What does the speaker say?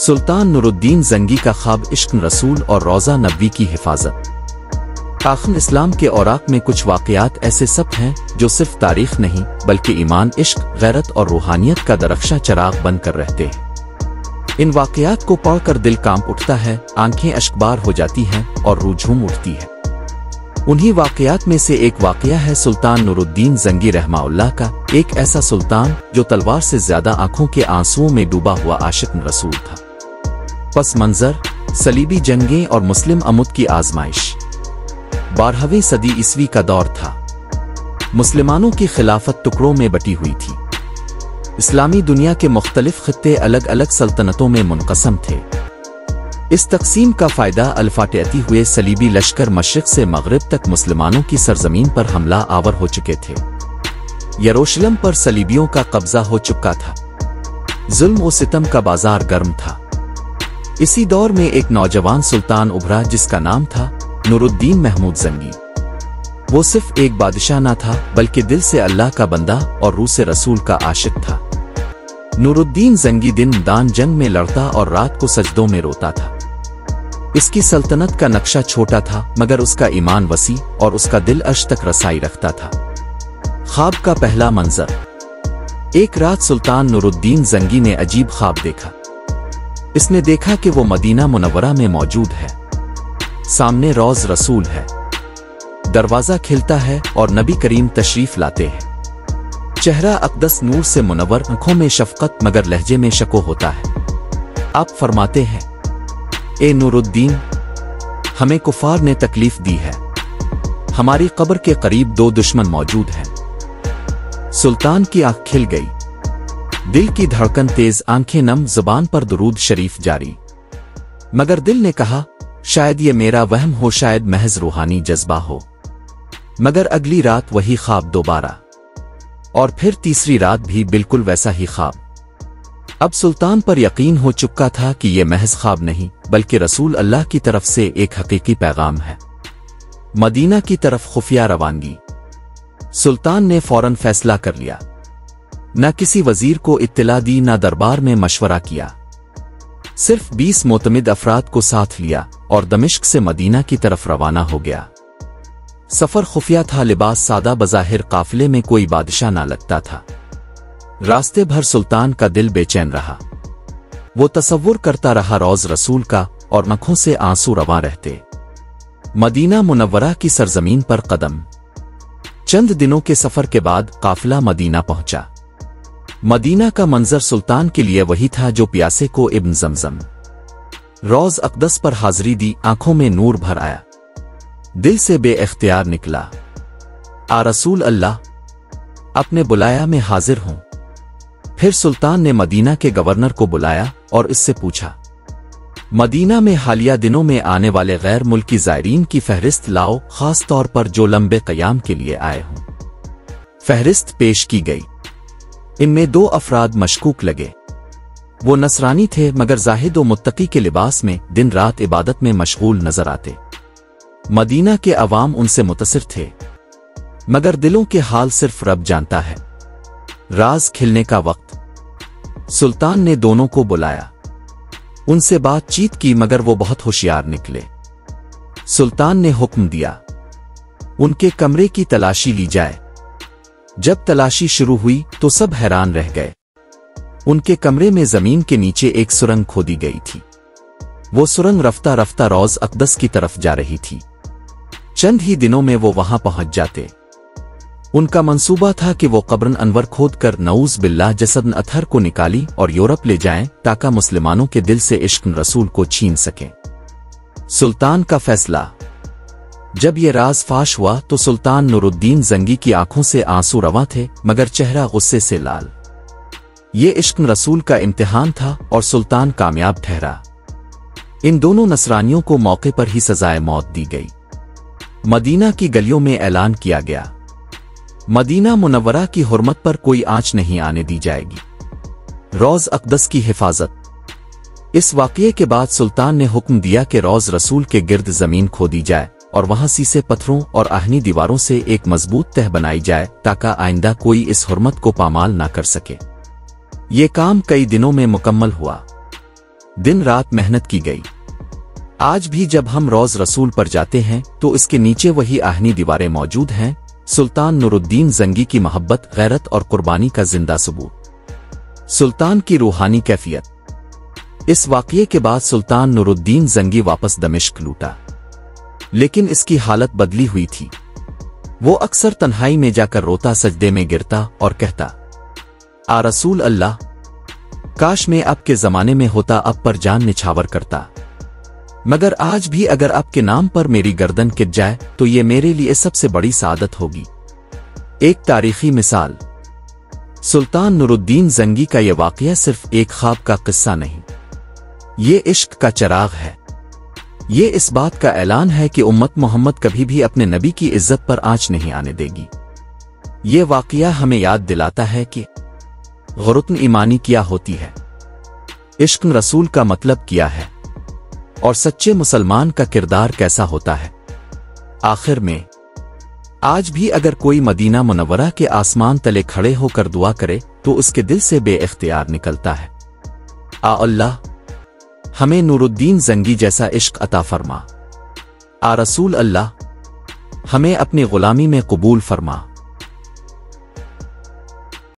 सुल्तान नूरुद्दीन जंगी का ख्वाब इश्क रसूल और रोज़ा नबवी की हिफाजत। आखिर इस्लाम के औराक में कुछ वाक़यात ऐसे सब हैं जो सिर्फ तारीख नहीं बल्कि ईमान, इश्क, गैरत और रूहानियत का दरख्शा चिराग बनकर रहते हैं। इन वाक़यात को पढ़कर दिल कांप उठता है, आंखें अश्कबार हो जाती हैं और रूह झूम उठती है। उन्हीं वाक़यात में से एक वाक़या है सुल्तान नूरुद्दीन जंगी रहमाउल्लाह का, एक ऐसा सुल्तान जो तलवार से ज्यादा आंखों के आंसुओं में डूबा हुआ आशिक रसूल था। पस मंजर सलीबी जंगें और मुस्लिम अमुद की आजमाइश। 12वीं सदी ईस्वी का दौर था। मुसलमानों की खिलाफत टुकड़ों में बटी हुई थी। इस्लामी दुनिया के मुख्तलिफ खित्ते अलग अलग सल्तनतों में मुनक़सम थे। इस तक़सीम का फ़ायदा अल्फाटेती हुए सलीबी लश्कर मशरिक़ से मग़रिब तक मुसलमानों की सरजमीन पर हमला आवर हो चुके थे। यरूशलेम पर सलीबियों का कब्जा हो चुका था। जुल्म और सितम का बाजार गर्म था। इसी दौर में एक नौजवान सुल्तान उभरा जिसका नाम था नूरुद्दीन महमूद जंगी। वो सिर्फ एक बादशाह न था बल्कि दिल से अल्लाह का बंदा और रूह से रसूल का आशिक था। नूरुद्दीन जंगी दिन दान जंग में लड़ता और रात को सजदों में रोता था। इसकी सल्तनत का नक्शा छोटा था मगर उसका ईमान वसी और उसका दिल अर्श तक रसाई रखता था। ख्वाब का पहला मंजर। एक रात सुल्तान नूरुद्दीन जंगी ने अजीब ख्वाब देखा। इसने देखा कि वो मदीना मुनव्वरा में मौजूद है। सामने रोज़ रसूल है। दरवाजा खिलता है और नबी करीम तशरीफ लाते हैं। चेहरा अक़दस नूर से मुनव्वर, आंखों में शफ़क़त मगर लहजे में शको होता है। आप फरमाते हैं, ए नूरुद्दीन, हमें कुफार ने तकलीफ दी है। हमारी कब्र के करीब 2 दुश्मन मौजूद हैं। सुल्तान की आंख खिल गई। दिल की धड़कन तेज, आंखें नम, जुबान पर दुरूद शरीफ जारी। मगर दिल ने कहा, शायद ये मेरा वहम हो, शायद महज रूहानी जज्बा हो। मगर अगली रात वही ख्वाब दोबारा, और फिर तीसरी रात भी बिल्कुल वैसा ही ख्वाब। अब सुल्तान पर यकीन हो चुका था कि यह महज ख्वाब नहीं बल्कि रसूल अल्लाह की तरफ से एक हकीकी पैगाम है। मदीना की तरफ खुफिया रवानगी। सुल्तान ने फौरन फैसला कर लिया। न किसी वजीर को इत्तला दी, न दरबार में मशवरा किया। सिर्फ 20 मोतमिद अफराद को साथ लिया और दमिश्क से मदीना की तरफ रवाना हो गया। सफर खुफिया था, लिबास सादा, बज़ाहिर काफिले में कोई बादशाह ना लगता था। रास्ते भर सुल्तान का दिल बेचैन रहा। वो तसव्वुर करता रहा रोज़ रसूल का और आंखों से आंसू रवां रहते। मदीना मुनव्वरा की सरजमीन पर कदम। चंद दिनों के सफर के बाद काफिला मदीना पहुंचा। मदीना का मंजर सुल्तान के लिए वही था जो प्यासे को इब्न ज़मज़म। रोज़ अक़दस पर हाज़री दी, आंखों में नूर भर आया। दिल से बेइख्तियार निकला, आ रसूल अल्लाह, अपने बुलाया, मैं हाजिर हूं। फिर सुल्तान ने मदीना के गवर्नर को बुलाया और इससे पूछा, मदीना में हालिया दिनों में आने वाले गैर मुल्की ज़ायरीन की फहरिस्त लाओ, खास तौर पर जो लंबे क़याम के लिए आए हों। फहरिस्त पेश की गई। इनमें 2 अफराद मशकूक लगे। वो नसरानी थे मगर ज़ाहिद व मुत्तकी के लिबास में दिन रात इबादत में मशगूल नजर आते। मदीना के अवाम उनसे मुतसिर थे मगर दिलों के हाल सिर्फ रब जानता है। राज खिलने का वक्त। सुल्तान ने दोनों को बुलाया, उनसे बातचीत की मगर वो बहुत होशियार निकले। सुल्तान ने हुक्म दिया, उनके कमरे की तलाशी ली जाए। जब तलाशी शुरू हुई तो सब हैरान रह गए। उनके कमरे में जमीन के नीचे एक सुरंग खोदी गई थी। वो सुरंग रफ्ता रफ्ता रोज़ अक़दस की तरफ जा रही थी। चंद ही दिनों में वो वहां पहुंच जाते। उनका मंसूबा था कि वो कब्रन अनवर खोद कर नऊज़ बिल्लाह जसद अथर को निकाली और यूरोप ले जाएं ताकि मुसलमानों के दिल से इश्क रसूल को छीन सकें। सुल्तान का फैसला। जब ये राज फाश हुआ तो सुल्तान नूरुद्दीन जंगी की आंखों से आंसू रवां थे मगर चेहरा गुस्से से लाल। ये इश्क रसूल का इम्तिहान था और सुल्तान कामयाब ठहरा। इन दोनों नसरानियों को मौके पर ही सजाए मौत दी गई। मदीना की गलियों में ऐलान किया गया, मदीना मुनव्वरा की हुर्मत पर कोई आंच नहीं आने दी जाएगी। रोज़ अक़दस की हिफाजत। इस वाक़ये के बाद सुल्तान ने हुक्म दिया कि रोज़ रसूल के गिर्द जमीन खोदी जाए और वहां सीसे पत्थरों और आहनी दीवारों से एक मजबूत तह बनाई जाए ताकि आइंदा कोई इस हुर्मत को पामाल ना कर सके। ये काम कई दिनों में मुकम्मल हुआ। दिन रात मेहनत की गई। आज भी जब हम रोज रसूल पर जाते हैं तो इसके नीचे वही आहनी दीवारें मौजूद हैं। सुल्तान नूरुद्दीन जंगी की मोहब्बत, गैरत और कुर्बानी का जिंदा सबूत। सुल्तान की रूहानी कैफियत। इस वाक़ये के बाद सुल्तान नूरुद्दीन जंगी वापस दमिश्क लूटा, लेकिन इसकी हालत बदली हुई थी। वो अक्सर तन्हाई में जाकर रोता, सजदे में गिरता और कहता, आ रसूल अल्लाह, काश मैं अब के जमाने में होता, अब पर जान निछावर करता। मगर आज भी अगर आपके नाम पर मेरी गर्दन गिर जाए तो ये मेरे लिए सबसे बड़ी सादत होगी। एक तारीखी मिसाल। सुल्तान नूरुद्दीन जंगी का यह वाक़या सिर्फ एक ख्वाब का किस्सा नहीं, ये इश्क का चिराग है। ये इस बात का ऐलान है कि उम्मत मोहम्मद कभी भी अपने नबी की इज्जत पर आंच नहीं आने देगी। ये वाक़या हमें याद दिलाता है कि गुरुत्न ईमानी क्या होती है, इश्क रसूल का मतलब क्या है और सच्चे मुसलमान का किरदार कैसा होता है। आखिर में, आज भी अगर कोई मदीना मुनव्वरा के आसमान तले खड़े होकर दुआ करे तो उसके दिल से बेइख्तियार निकलता है, आ अल्लाह, हमें नूरुद्दीन जंगी जैसा इश्क अता फरमा। आ रसूल अल्लाह, हमें अपनी गुलामी में कबूल फरमा।